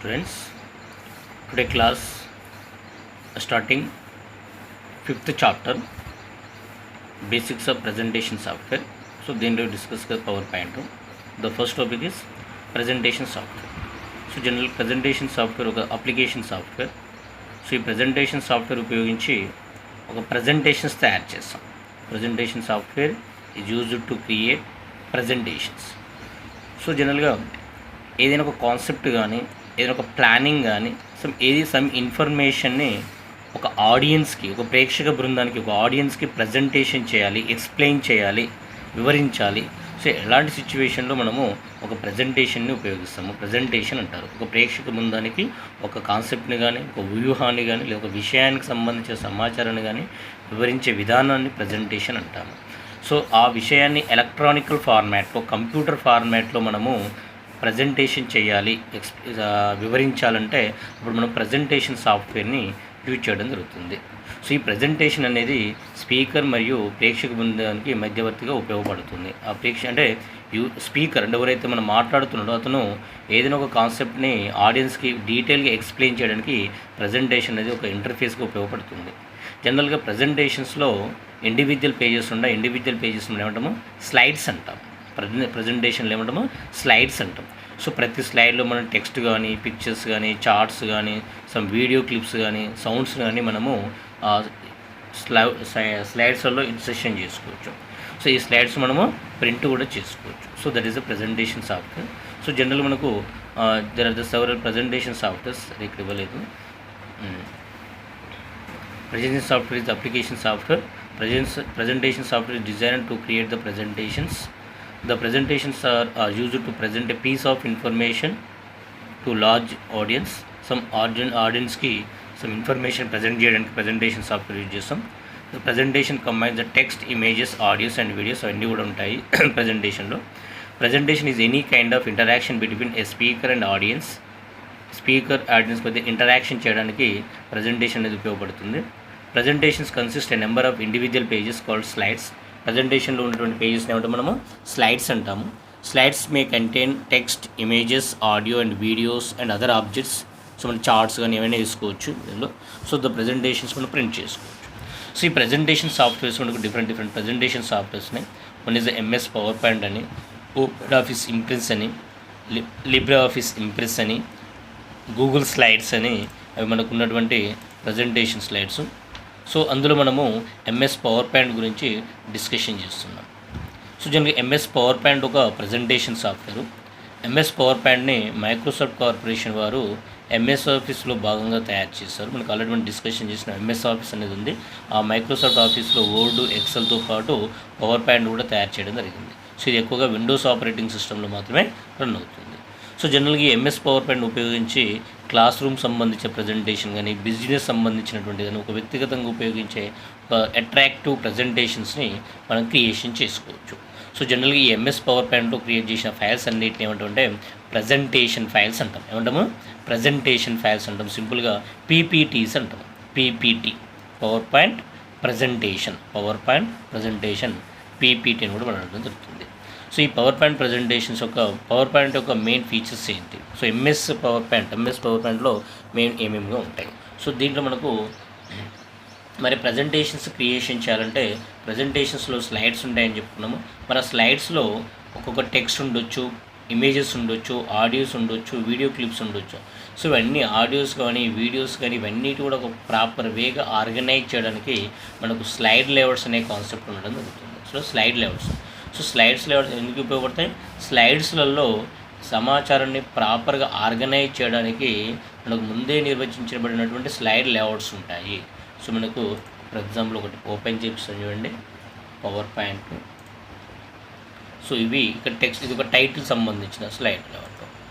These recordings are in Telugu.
Students, today class starting 5th chapter basics of presentation software. So then we discuss the PowerPoint. The first topic is presentation software. So general presentation software ఒక అప్లికేషన్ సాఫ్ట్వేర్. సో ఈ presentation సాఫ్ట్వేర్ ఉపయోగించి ఒక presentations తయారు చేస్తాం. Presentation software is used to create presentations. So జనరల్గా ఏదైనా ఒక కాన్సెప్ట్ కానీ ఏదైనా ఒక ప్లానింగ్ కానీ సమ్ ఇన్ఫర్మేషన్ని ఒక ఆడియన్స్కి, ఒక ప్రేక్షక బృందానికి, ఒక ఆడియన్స్కి ప్రజెంటేషన్ చేయాలి, ఎక్స్ప్లెయిన్ చేయాలి, వివరించాలి. సో ఎలాంటి సిచ్యువేషన్లో మనము ఒక ప్రజెంటేషన్ని ఉపయోగిస్తాము, ప్రజెంటేషన్ అంటారు. ఒక ప్రేక్షక బృందానికి ఒక కాన్సెప్ట్ని కానీ, ఒక వ్యూహాన్ని కానీ, లేదా ఒక విషయానికి సంబంధించిన సమాచారాన్ని కానీ వివరించే విధానాన్ని ప్రజెంటేషన్ అంటాము. సో ఆ విషయాన్ని ఎలక్ట్రానికల్ ఫార్మాట్లో, కంప్యూటర్ ఫార్మాట్లో మనము ప్రజెంటేషన్ చేయాలి, వివరించాలంటే ఇప్పుడు మనం ప్రజెంటేషన్ సాఫ్ట్వేర్ని యూజ్ చేయడం జరుగుతుంది. సో ఈ ప్రజెంటేషన్ అనేది స్పీకర్ మరియు ప్రేక్షక బృందానికి మధ్యవర్తిగా ఉపయోగపడుతుంది. ఆ అంటే స్పీకర్ అంటే ఎవరైతే మనం మాట్లాడుతున్నాడో అతను ఏదైనా ఒక కాన్సెప్ట్ని ఆడియన్స్కి డీటెయిల్గా ఎక్స్ప్లెయిన్ చేయడానికి ప్రజెంటేషన్ అనేది ఒక ఇంటర్ఫేస్గా ఉపయోగపడుతుంది. జనరల్గా ప్రజెంటేషన్స్లో ఇండివిజువల్ పేజెస్ ఉంటాయి. ఇండివిజువల్ పేజెస్ ఏమంటాము, స్లైడ్స్ అంటాం. ప్రజెంటేషన్లో ఏమంటాము, స్లైడ్స్ అంటాం. సో ప్రతి స్లైడ్లో మనం టెక్స్ట్ కానీ, పిక్చర్స్ కానీ, చార్ట్స్ కానీ, సమ్ వీడియో క్లిప్స్ కానీ, సౌండ్స్ కానీ మనము స్లైడ్స్లో ఇన్సర్షన్ చేసుకోవచ్చు. సో ఈ స్లైడ్స్ మనము ప్రింట్ కూడా చేసుకోవచ్చు. So that is the presentation software. So general మనకు there are the several presentation softwares ఇక్కడ ఇవ్వలేదు. Presentation software is the application software. Presentation software is designed to create the presentations. The presentations are used to present a piece of information to large audience. Some audience ki some information present చేయడానికి presentation software యూజ్ చేస్తాం. The presentation combines the text, images, audios and videos అన్నీ కూడా ఉంటాయి ప్రజెంటేషన్లో. Presentation is any kind of interaction between a speaker and audience. Speaker audience మధ్య ఇంటరాక్షన్ చేయడానికి ప్రజెంటేషన్ అనేది ఉపయోగపడుతుంది. Presentations consist a number of individual pages called slides. ప్రజెంటేషన్లో ఉన్నటువంటి పేజెస్ని ఏమంటే మనము స్లైడ్స్ అంటాము. Slides may contain text, images, audio and videos and other objects. So మన చార్ట్స్ కానీ ఏమైనా తీసుకోవచ్చు దీనిలో. సో ద ప్రజెంటేషన్స్ మనం ప్రింట్ చేసుకోవచ్చు. సో ఈ ప్రజెంటేషన్ సాఫ్ట్వేర్స్ మనకు డిఫరెంట్ ప్రజెంటేషన్ సాఫ్ట్వేర్స్ని, one is MS PowerPoint అని, ఓపెన్ ఆఫీస్ ఇంప్రెస్ అని, లిబ్రే ఆఫీస్ ఇంప్రెస్ అని, గూగుల్ స్లైడ్స్ అని, అవి మనకు ఉన్నటువంటి ప్రజెంటేషన్ స్లైడ్స్. సో అందులో మనము ఎంఎస్ పవర్ పాయింట్ గురించి డిస్కషన్ చేస్తున్నాం. సో జనరల్గా ఎంఎస్ పవర్ పాయింట్ ఒక ప్రజెంటేషన్ సాఫ్ట్వేర్. ఎంఎస్ పవర్ పాయింట్ని మైక్రోసాఫ్ట్ కార్పొరేషన్ వారు ఎంఎస్ ఆఫీస్లో భాగంగా తయారు చేశారు. మనకు ఆల్రెడీ మనం డిస్కషన్ చేసిన ఎంఎస్ ఆఫీస్ అనేది ఉంది. ఆ మైక్రోసాఫ్ట్ ఆఫీస్లో వర్డ్, ఎక్సెల్తో పాటు పవర్ పాయింట్ కూడా తయారు చేయడం జరిగింది. సో ఇది ఎక్కువగా విండోస్ ఆపరేటింగ్ సిస్టంలో మాత్రమే రన్ అవుతుంది. సో జనరల్గా ఎంఎస్ పవర్ పాయింట్ ఉపయోగించి క్లాస్ రూమ్ సంబంధించిన ప్రజెంటేషన్ కానీ, బిజినెస్ సంబంధించినటువంటి కానీ, ఒక వ్యక్తిగతంగా ఉపయోగించే ఒక అట్రాక్టివ్ ప్రజెంటేషన్స్ని మనం క్రియేషన్ చేసుకోవచ్చు. సో జనరల్గా ఈ ఎంఎస్ పవర్ పాయింట్లో క్రియేట్ చేసిన ఫైల్స్ అన్నిటిని ఏమంటామంటే ప్రజెంటేషన్ ఫైల్స్ అంటాం. ఏమంటాము, ప్రజెంటేషన్ ఫైల్స్ అంటాం. సింపుల్గా పీపీటీస్ అంటాం. PPT, power point presentation, power point presentation, PPT అని కూడా మనం అనడం జరుగుతుంది. సో ఈ power point presentations power point యొక్క మెయిన్ ఫీచర్స్ ఏంటి? సో ఎంఎస్ పవర్ పాయింట్లో మెయిన్ ఏమేమిగా ఉంటాయి. సో దీంట్లో మనకు మరి ప్రజెంటేషన్స్ క్రియేషన్ చేయాలంటే ప్రజెంటేషన్స్లో స్లైడ్స్ ఉంటాయని చెప్పుకున్నాము. మరి ఆ స్లైడ్స్లో ఒక్కొక్క టెక్స్ట్ ఉండొచ్చు, ఇమేజెస్ ఉండొచ్చు, ఆడియోస్ ఉండొచ్చు, వీడియో క్లిప్స్ ఉండొచ్చు. సో ఇవన్నీ ఆడియోస్ కానీ, వీడియోస్ కానీ, ఇవన్నీ కూడా ఒక ప్రాపర్ వేగా ఆర్గనైజ్ చేయడానికి మనకు స్లైడ్ లేఅవుట్స్ అనే కాన్సెప్ట్ ఉండడం జరుగుతుంది. సో స్లైడ్ లేఅవుట్స్ ఎందుకు ఉపయోగపడతాయి? స్లైడ్స్లలో సమాచారాన్ని ప్రాపర్గా ఆర్గనైజ్ చేయడానికి మనకు ముందే నిర్వచించబడినటువంటి స్లైడ్ లేఅవుట్స్ ఉంటాయి. సో మనకు ఫర్ ఎగ్జాంపుల్ ఒకటి ఓపెన్ చేపిస్తాను చూడండి, పవర్ పాయింట్. సో ఇవి ఇక్కడ టెక్స్ట్, ఇది ఒక టైటిల్ సంబంధించిన స్లైడ్ లేఅవుట్.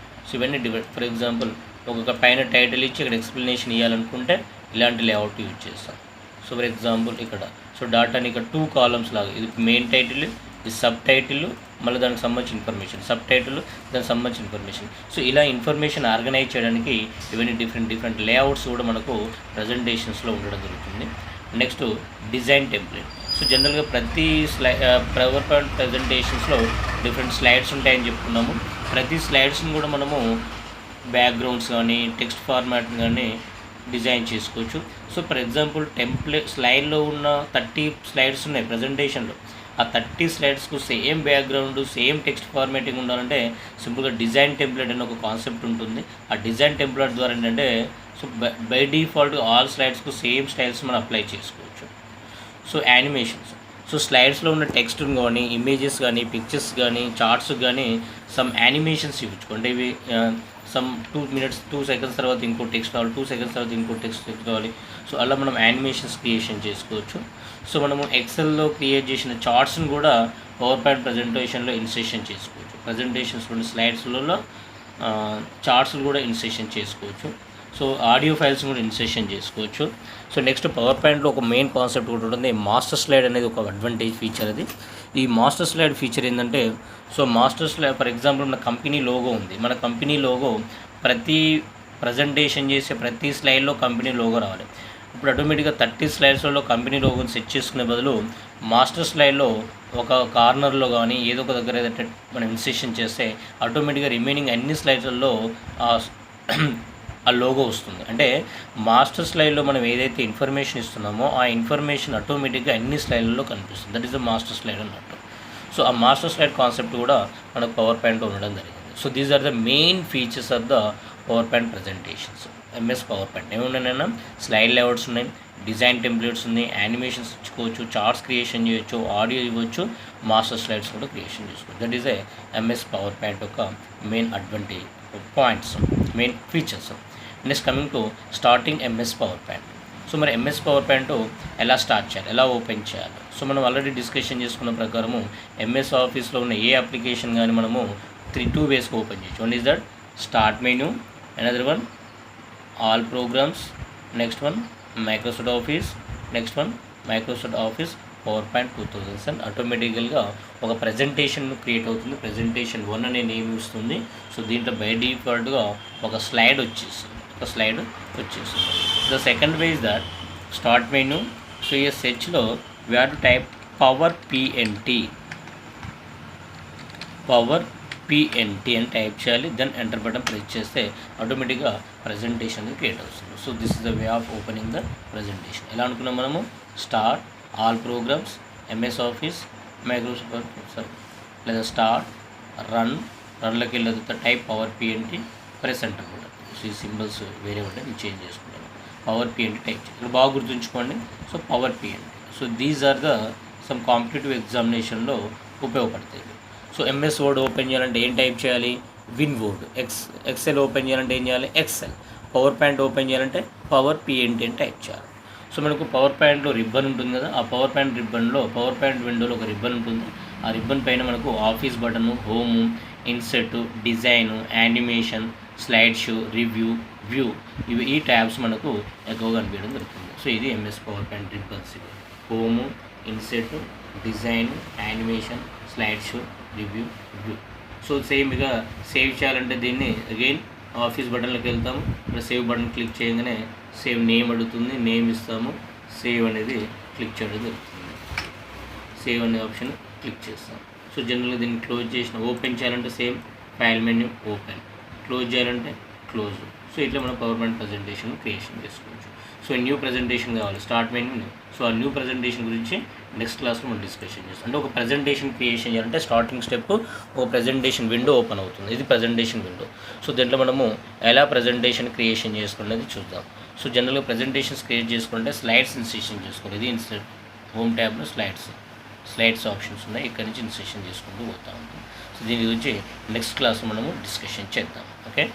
సో ఇవన్నీ ఫర్ ఎగ్జాంపుల్ ఒక్కొక్క పైన టైటిల్ ఇచ్చి ఇక్కడ ఎక్స్ప్లెనేషన్ ఇవ్వాలనుకుంటే ఇలాంటి లేఅవుట్ యూజ్ చేస్తాం. సో ఫర్ ఎగ్జాంపుల్ ఇక్కడ సో డాటాని ఇక్కడ 2 కాలమ్స్ లాగా, ఇది మెయిన్ టైటిల్, ఇది సబ్ టైటిల్, మళ్ళీ దానికి సంబంధించిన ఇన్ఫర్మేషన్, సబ్ టైటిల్, దానికి సంబంధించిన ఇన్ఫర్మేషన్. సో ఇలా ఇన్ఫర్మేషన్ ఆర్గనైజ్ చేయడానికి ఇవన్నీ డిఫరెంట్ లేఅవుట్స్ కూడా మనకు ప్రజెంటేషన్స్లో ఉండడం జరుగుతుంది. Next design template. సో జనరల్గా ప్రతి పవర్ పాయింట్ ప్రజెంటేషన్స్లో డిఫరెంట్ స్లైడ్స్ ఉంటాయని చెప్పుకున్నాము. ప్రతి స్లైడ్స్ని కూడా మనము బ్యాక్గ్రౌండ్స్ కానీ టెక్స్ట్ ఫార్మాట్ కానీ డిజైన్ చేసుకోవచ్చు. సో ఫర్ ఎగ్జాంపుల్ స్లైడ్లో ఉన్న 30 స్లైడ్స్ ఉన్నాయి ప్రజెంటేషన్లో. ఆ 30 స్లైడ్స్కు same background same text formatting ఉండాలంటే సింపుల్గా డిజైన్ టెంప్లెట్ అనే ఒక కాన్సెప్ట్ ఉంటుంది. ఆ డిజైన్ టెంప్లెట్ ద్వారా ఏంటంటే సో బై డిఫాల్ట్ ఆల్ స్లైడ్స్కు సేమ్ స్టైల్స్ మనం అప్లై చేసుకోవచ్చు. సో యానిమేషన్స్, సో స్లైడ్స్లో ఉన్న టెక్స్ట్ని కానీ ఇమేజెస్ కానీ పిక్చర్స్ కానీ చార్ట్స్ కానీ సమ్ యానిమేషన్స్ ఇవ్వచ్చు. అంటే ఇవి సమ్ 2 minutes 2 seconds తర్వాత ఇంకో టెక్స్ట్ కావాలి, 2 seconds తర్వాత ఇంకో టెక్స్ట్ కావాలి. సో అలా మనం యానిమేషన్స్ క్రియేషన్ చేసుకోవచ్చు. సో మనము ఎక్సెల్లో క్రియేట్ చేసిన చార్ట్స్ని కూడా పవర్ పాయింట్ ప్రజెంటేషన్లో ఇన్సర్షన్ చేసుకోవచ్చు. ప్రజెంటేషన్స్లో స్లైడ్స్లలో చార్ట్స్లు కూడా ఇన్సర్షన్ చేసుకోవచ్చు. సో ఆడియో ఫైల్స్ కూడా ఇన్సర్షన్ చేసుకోవచ్చు. సో నెక్స్ట్ పవర్ పాయింట్లో ఒక మెయిన్ కాన్సెప్ట్ కూడా ఉంటుంది, మాస్టర్ స్లైడ్ అనేది ఒక అడ్వాంటేజ్ ఫీచర్. అది ఈ మాస్టర్ స్లైడ్ ఫీచర్ ఏంటంటే so master slide for example మన కంపెనీ లోగో ఉంది. మన కంపెనీ లోగో ప్రతి ప్రజెంటేషన్ చేసే ప్రతి స్లైడ్లో కంపెనీ లోగో రావాలి. ఇప్పుడు ఆటోమేటిక్గా 30 స్లైడ్స్లో కంపెనీ లోగోని సెట్ చేసుకునే బదులు మాస్టర్ స్లైడ్లో ఒక కార్నర్లో కానీ ఏదో ఒక దగ్గర ఏదైతే మనం ఇన్సర్షన్ చేస్తే ఆటోమేటిక్గా రిమైనింగ్ అన్ని స్లైడ్లలో ఆ లోగో వస్తుంది. అంటే మాస్టర్ స్లైడ్లో మనం ఏదైతే ఇన్ఫర్మేషన్ ఇస్తున్నామో ఆ ఇన్ఫర్మేషన్ ఆటోమేటిక్గా అన్ని స్లైడ్లలో కనిపిస్తుంది. That is the master slide అన్నట్టు. సో ఆ మాస్టర్ స్లైడ్ కాన్సెప్ట్ కూడా మనకు పవర్ పాయింట్లో ఉండడం జరిగింది. So these are the main features of the PowerPoint presentations. MS PowerPoint ఏమున్నాయన్నా స్లైడ్ లేఅవుట్స్ ఉన్నాయి, డిజైన్ టెంప్లెట్స్ ఉన్నాయి, యానిమేషన్స్ ఇచ్చుకోవచ్చు, చార్ట్స్ క్రియేషన్ చేయొచ్చు, ఆడియో ఇవ్వచ్చు, మాస్టర్ స్లైడ్స్ కూడా క్రియేషన్ చేసుకోవచ్చు. That is a MS PowerPoint యొక్క main advantage points, main features. Next coming to starting MS power point. So మరి ఎంఎస్ పవర్ పాయింట్ ఎలా స్టార్ట్ చేయాలి, ఎలా ఓపెన్ చేయాలి? సో మనం ఆల్రెడీ డిస్కషన్ చేసుకున్న ప్రకారము ఎంఎస్ ఆఫీస్లో ఉన్న ఏ అప్లికేషన్ కానీ మనము 2 వేస్కి ఓపెన్ చేయొచ్చు. One is that start menu, another one all programs, next one Microsoft Office, next one Microsoft Office PowerPoint 2000. ఆటోమేటికల్గా ఒక ప్రజెంటేషన్ క్రియేట్ అవుతుంది. ప్రజెంటేషన్ 1 అనే నేమ్ ఇస్తుంది. సో దీంట్లో బై డిఫాల్ట్గా ఒక స్లైడ్ వచ్చేస్తుంది. The second way is that start menu. So ఈ సెర్చ్లో we have to type power PNT అని టైప్ చేయాలి. దెన్ ఎంటర్ బటన్ ప్రెస్ చేస్తే ఆటోమేటిక్గా ప్రజెంటేషన్ క్రియేట్ అవుతుంది. So this is the way of opening the presentation. ఎలా అనుకున్నాం మనము? Start, all programs, MS office, Microsoft, లేదా స్టార్ట్, రన్లోకి వెళ్ళిన తర్వాత type power PNT, press enter button. So ఈ సింబల్స్ వేరే ఉంటాయి, నేను చేంజ్ చేసుకున్నాను. పవర్ పిఎన్టీ టైప్ చేయాలి. ఇక్కడ బాగా గుర్తుంచుకోండి. So power PNT. So these are the some competitive ఎగ్జామినేషన్లో ఉపయోగపడతాయి. సో ఎంఎస్ వర్డ్ ఓపెన్ చేయాలంటే ఏం టైప్ చేయాలి? Win word. ఎక్సెల్ ఓపెన్ చేయాలంటే ఏం చేయాలి? ఎక్సెల్. పవర్ పాయింట్ ఓపెన్ చేయాలంటే పవర్ పిఎన్టీ అని టైప్ చేయాలి. సో మనకు పవర్ పాయింట్లో రిబ్బన్ ఉంటుంది కదా, ఆ పవర్ పాయింట్ రిబ్బన్లో పవర్ పాయింట్ విండోలో ఒక రిబ్బన్ ఉంటుంది. ఆ రిబ్బన్ పైన మనకు office button, home, INCET, design, animation, slide show, review, view, ఇవి ఈ ట్యాబ్స్ మనకు ఎక్కువగా కనిపించడం జరుగుతుంది. సో ఇది MS power point ribbons. Home, INCET, design, animation, slide show, review, view. So same ఇక సేవ్ చేయాలంటే దీన్ని అగైన్ ఆఫీస్ బటన్లోకి వెళ్తాము. ఇక్కడ సేవ్ బటన్ క్లిక్ చేయగానే సేవ్ నేమ్ అడుగుతుంది, నేమ్ ఇస్తాము, సేవ్ అనేది క్లిక్ చేయడం జరుగుతుంది. సేవ్ అనే ఆప్షన్ క్లిక్ చేస్తాం. సో జనరల్గా దీన్ని క్లోజ్ చేసిన ఓపెన్ చేయాలంటే same file menu open, close చేయాలంటే క్లోజ్. సో ఇట్లా మనం పవర్ పాయింట్ ప్రజెంటేషన్ క్రియేషన్ చేసుకోవచ్చు. సో న్యూ ప్రజెంటేషన్ కావాలి, స్టార్ట్ మెనూ. సో ఆ న్యూ ప్రజెంటేషన్ గురించి నెక్స్ట్ క్లాస్లో మనం డిస్కషన్ చేస్తాం. అంటే ఒక ప్రజెంటేషన్ క్రియేషన్ చేయాలంటే స్టార్టింగ్ స్టెప్ ఒక ప్రజెంటేషన్ విండో ఓపెన్ అవుతుంది. ఇది ప్రజెంటేషన్ విండో. సో దీంట్లో మనము ఎలా ప్రజెంటేషన్ క్రియేషన్ చేసుకునేది చూద్దాం. సో జనరల్గా ప్రజెంటేషన్స్ క్రియేట్ చేసుకుంటే స్లైడ్స్ ఇన్సర్షన్ చేసుకోవాలి. ఇది ఇన్సర్ట్ హోమ్ ట్యాబ్లో స్లైడ్స్ ఆప్షన్స్ ఉన్నాయి. ఇక్కడ నుంచి ఇన్సర్షన్ చేసుకుంటూ పోతా ఉంటాం. సో దీని గురించి నెక్స్ట్ క్లాస్లో మనము డిస్కషన్ చేద్దాం. ఓకే.